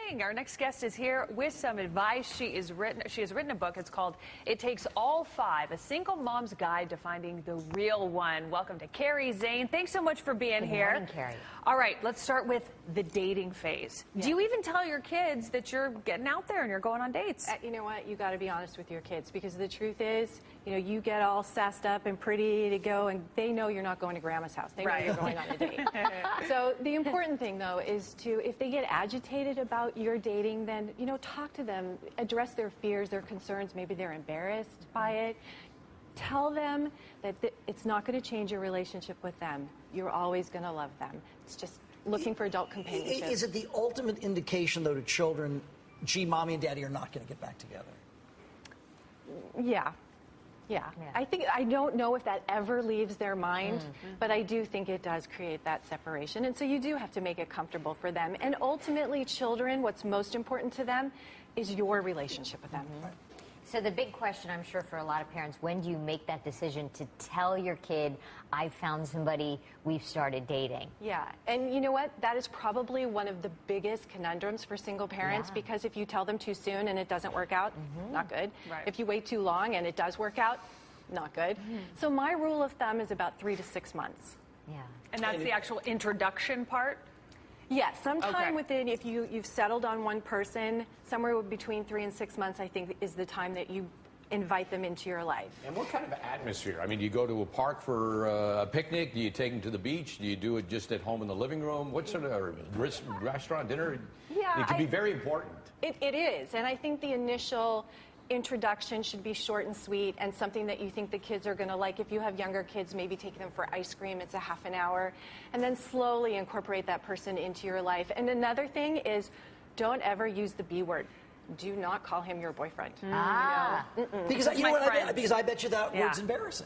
thing. Our next guest is here with some advice. She has written a book. It's called It Takes All Five, a single mom's guide to finding the real one. Welcome to Carrie Zane. Thanks so much for being here. Good morning, Carrie. All right, let's start with the dating phase. Yes. Do you even tell your kids that you're getting out there and you're going on dates? You know what? You got to be honest with your kids, because the truth is, you get all sassed up and pretty to go, and they know you're not going to grandma's house. They know you're going on a date. So the important thing, though, is to, if they get agitated about your dating, then, talk to them, address their fears, their concerns. Maybe they're embarrassed by it. Tell them that it's not going to change your relationship with them. You're always going to love them. It's just looking for adult companionship. Is it the ultimate indication, though, to children, gee, mommy and daddy are not going to get back together? Yeah. I don't know if that ever leaves their mind, but I do think it does create that separation. And so you do have to make it comfortable for them. And ultimately, children, what's most important to them is your relationship with them. So the big question, I'm sure, for a lot of parents, when do you make that decision to tell your kid, I found somebody, we've started dating? Yeah, and you know what? That is probably one of the biggest conundrums for single parents, because if you tell them too soon and it doesn't work out, not good. Right. If you wait too long and it does work out, not good. So my rule of thumb is about 3 to 6 months. Yeah. And that's the actual introduction part? Yes, sometime within, if you've settled on one person, somewhere between 3 and 6 months, I think, is the time that you invite them into your life. And what kind of atmosphere? I mean, do you go to a park for a picnic? Do you take them to the beach? Do you do it just at home in the living room? What sort of restaurant, dinner? Yeah, it can be very important. It is, and I think the initial introduction should be short and sweet, and something that you think the kids are going to like. If you have younger kids, maybe take them for ice cream. It's a half an hour, and then slowly incorporate that person into your life. And another thing is, don't ever use the B word. Do not call him your boyfriend. Because because I bet you that word's embarrassing.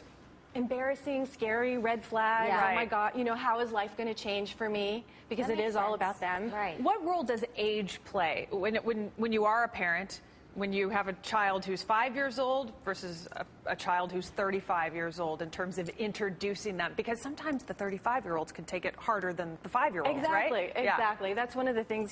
Embarrassing, scary, red flags. Yeah. Oh my God, how is life going to change for me? Because That it makes is all sense. about them. Right. What role does age play when you are a parent, when you have a child who's 5 years old versus a child who's 35 years old, in terms of introducing them? Because sometimes the 35-year-olds can take it harder than the 5-year-olds, Exactly, right? exactly. That's one of the things,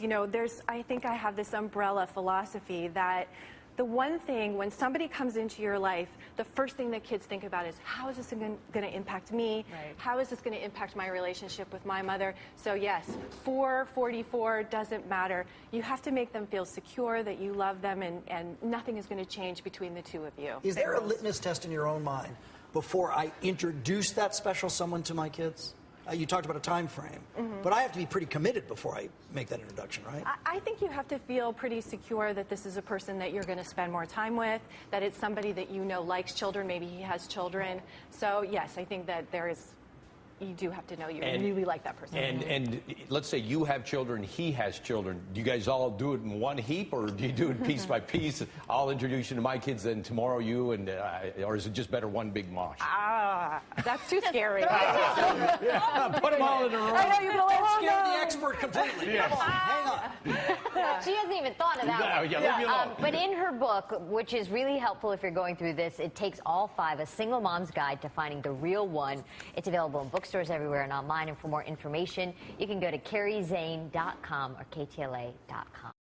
I think I have this umbrella philosophy that the one thing, when somebody comes into your life, the first thing that kids think about is, how is this going to impact me? Right. How is this going to impact my relationship with my mother? So yes, 4, 44, doesn't matter. You have to make them feel secure, that you love them, and nothing is going to change between the two of you. Is there a litmus test in your own mind before I introduce that special someone to my kids? You talked about a time frame, but I have to be pretty committed before I make that introduction, right? I think you have to feel pretty secure that this is a person that you're going to spend more time with, that it's somebody that likes children, maybe he has children. So yes, I think that you do have to know you really like that person. And let's say you have children, he has children. Do you guys all do it in one heap, or do you do it piece by piece? I'll introduce you to my kids, then tomorrow you, and or is it just better one big mosh? That's too scary. Put them all in a row. I know, you're going to Scare the expert completely. Yeah. Come on, hang on. She hasn't even thought of that No, one. yeah, leave me alone. But in her book, which is really helpful if you're going through this, It Takes All Five, a single mom's guide to finding the real one. It's available in bookstores everywhere and online. And for more information, you can go to carriezane.com or KTLA.com.